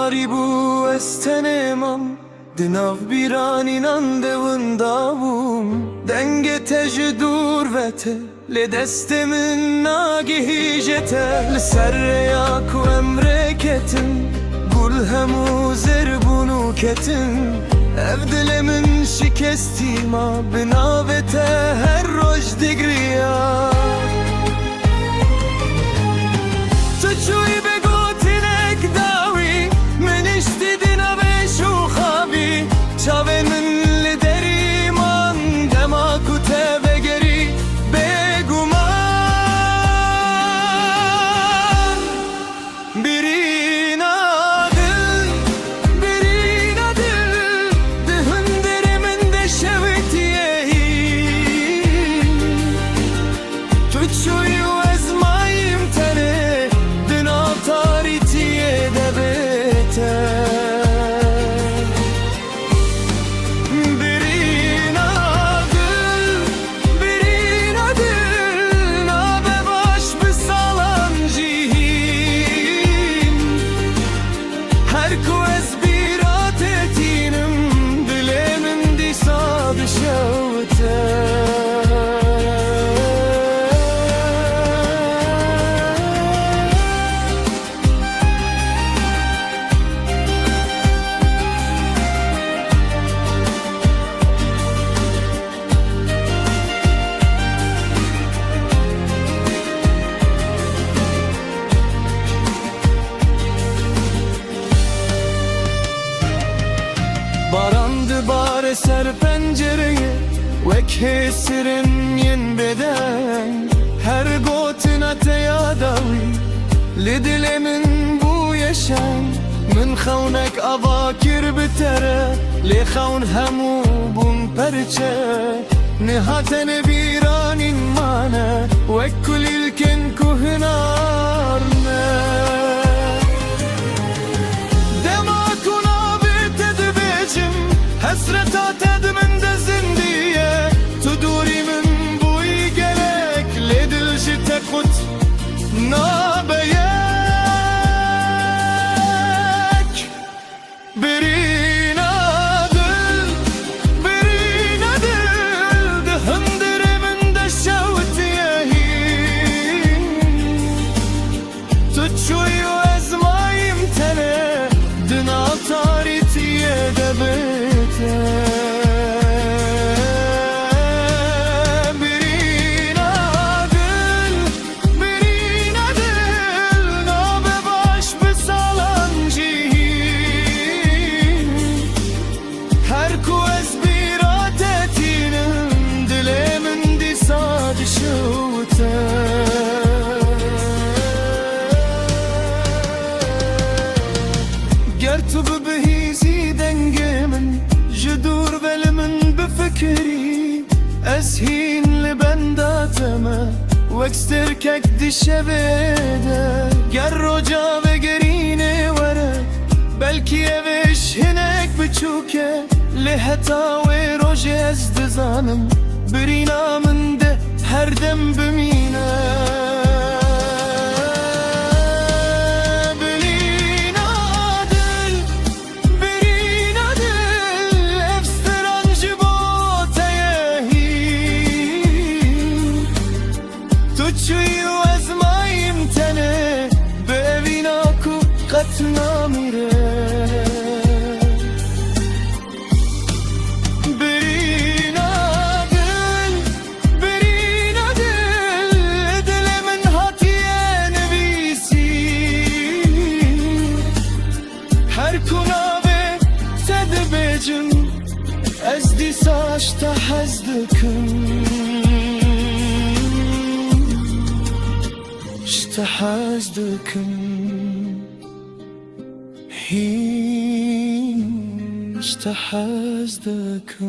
تاری بو استنمم دناو بیرانی نندوندا بوم دنگ تج دور وته لدست من ناگهی جته لسر یاکو امرکتن گل همو زربونو کتن evdile من شکستی ما بناوته هر روز دگریا تو چوی بگوتی نک داوی من اشتیدی نبشو خوابی چاوه من لدری من دماکو ته بگری بگو من Barandı bare ser pencereye Vek hesirin yen beden Her gotina teyadavi Lidilemin bu yaşam Min khawnek avakir bitere Li khawn hamu bun perçe Nihaten viranin mane Vek kulilken kuhnarne Hasret tedmin de zindiye Tuduri min buy gerek Ledil jite kut nabeyek Birina dil De hındiri min de şevtiyehin Tutşuyu ezmayim tene Dina taritiye de bir تو بهیزی دنگمن جدور ولمن بفکری از هین لبنداتمه وکستر کک دشبده گر رجا و گرینه وره بلکی اوش هنک بچوکه لحتا و روژ از دزانم برینا من ده هر دم بمینه نمیره برینا دل من هاتیه نویسی هر کنابه تد بجم از دیساش تا حزدکم شتا حزدکم هين اشتحزدكم